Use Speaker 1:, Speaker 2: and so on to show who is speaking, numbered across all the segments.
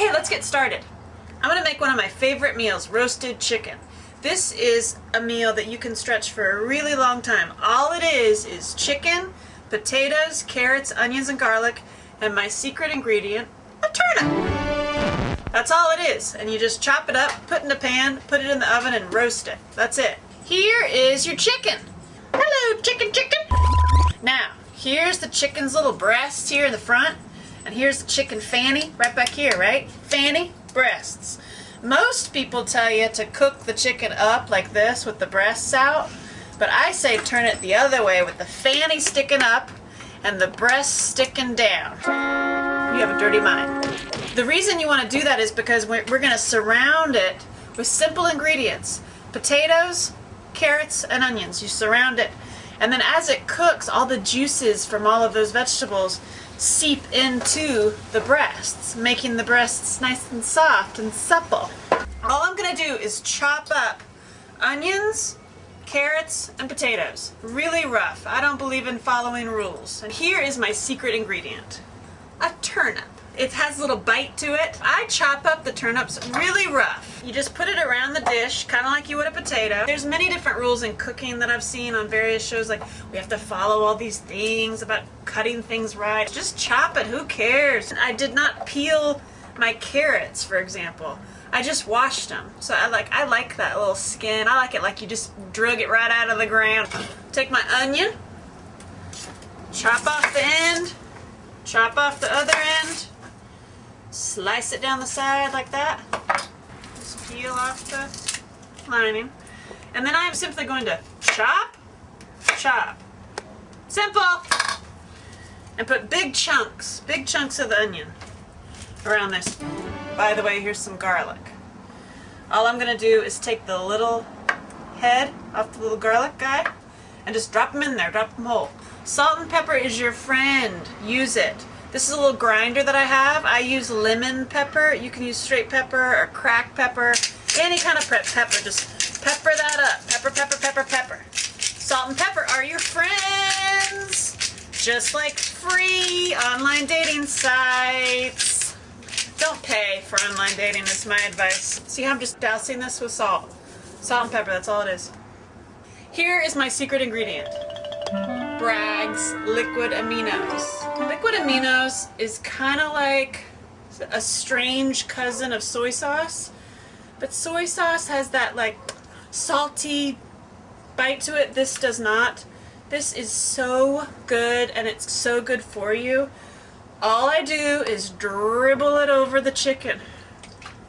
Speaker 1: Okay, let's get started. I'm gonna make one of my favorite meals, roasted chicken. This is a meal that you can stretch for a really long time. All it is chicken, potatoes, carrots, onions, and garlic, and my secret ingredient, a turnip. That's all it is. And you just chop it up, put it in a pan, put it in the oven, and roast it. That's it. Here is your chicken. Hello, chicken. Now, here's the chicken's little breast here in the front, and here's the chicken fanny right back here, right? Fanny, breasts. Most people tell you to cook the chicken up like this with the breasts out, but I say turn it the other way with the fanny sticking up and the breasts sticking down. You have a dirty mind. The reason you want to do that is because we're going to surround it with simple ingredients. Potatoes, carrots, and onions. You surround it. And then as it cooks, all the juices from all of those vegetables seep into the breasts, making the breasts nice and soft and supple. All I'm going to do is chop up onions, carrots, and potatoes. Really rough. I don't believe in following rules. And here is my secret ingredient. A turnip. It has a little bite to it. I chop up the turnips really rough. You just put it around the dish, kind of like you would a potato. There's many different rules in cooking that I've seen on various shows, like we have to follow all these things about cutting things right. Just chop it, who cares? I did not peel my carrots, for example. I just washed them. So I like that little skin. I like it like you just drug it right out of the ground. Take my onion, chop off the end, chop off the other end, slice it down the side like that. Just peel off the lining. And then I am simply going to chop. Simple! And put big chunks of the onion around this. By the way, here's some garlic. All I'm going to do is take the little head off the little garlic guy and just drop them in there, drop them whole. Salt and pepper is your friend. Use it. This is a little grinder that I have. I use lemon pepper. You can use straight pepper or cracked pepper. Any kind of pepper. Just pepper that up. Pepper. Salt and pepper are your friends. Just like free online dating sites. Don't pay for online dating is my advice. See how I'm just dousing this with salt. Salt and pepper, that's all it is. Here is my secret ingredient. Bragg's liquid aminos. Liquid aminos is kind of like a strange cousin of soy sauce, but soy sauce has that like salty bite to it. This does not. This is so good, and it's so good for you. All I do is dribble it over the chicken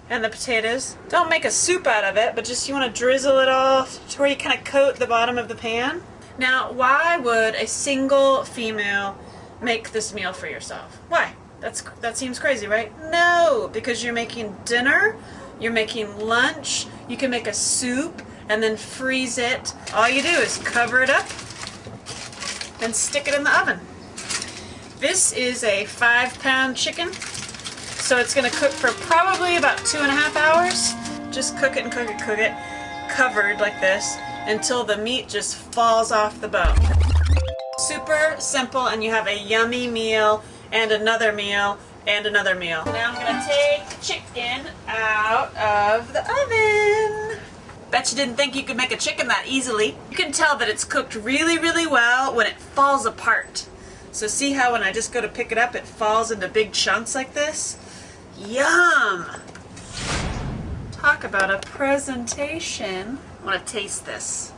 Speaker 1: and the potatoes. Don't make a soup out of it, but just you want to drizzle it off to where you kind of coat the bottom of the pan. Now, why would a single female make this meal for yourself? Why? That seems crazy, right? No, because you're making dinner, you're making lunch, you can make a soup and then freeze it. All you do is cover it up and stick it in the oven. This is a 5-pound chicken, so it's going to cook for probably about 2.5 hours. Just cook it, covered like this, until the meat just falls off the bone. Super simple, and you have a yummy meal, and another meal, and another meal. Now I'm going to take the chicken out of the oven. Bet you didn't think you could make a chicken that easily. You can tell that it's cooked really, really well when it falls apart. So see how when I just go to pick it up, it falls into big chunks like this? Yum! Talk about a presentation. I want to taste this.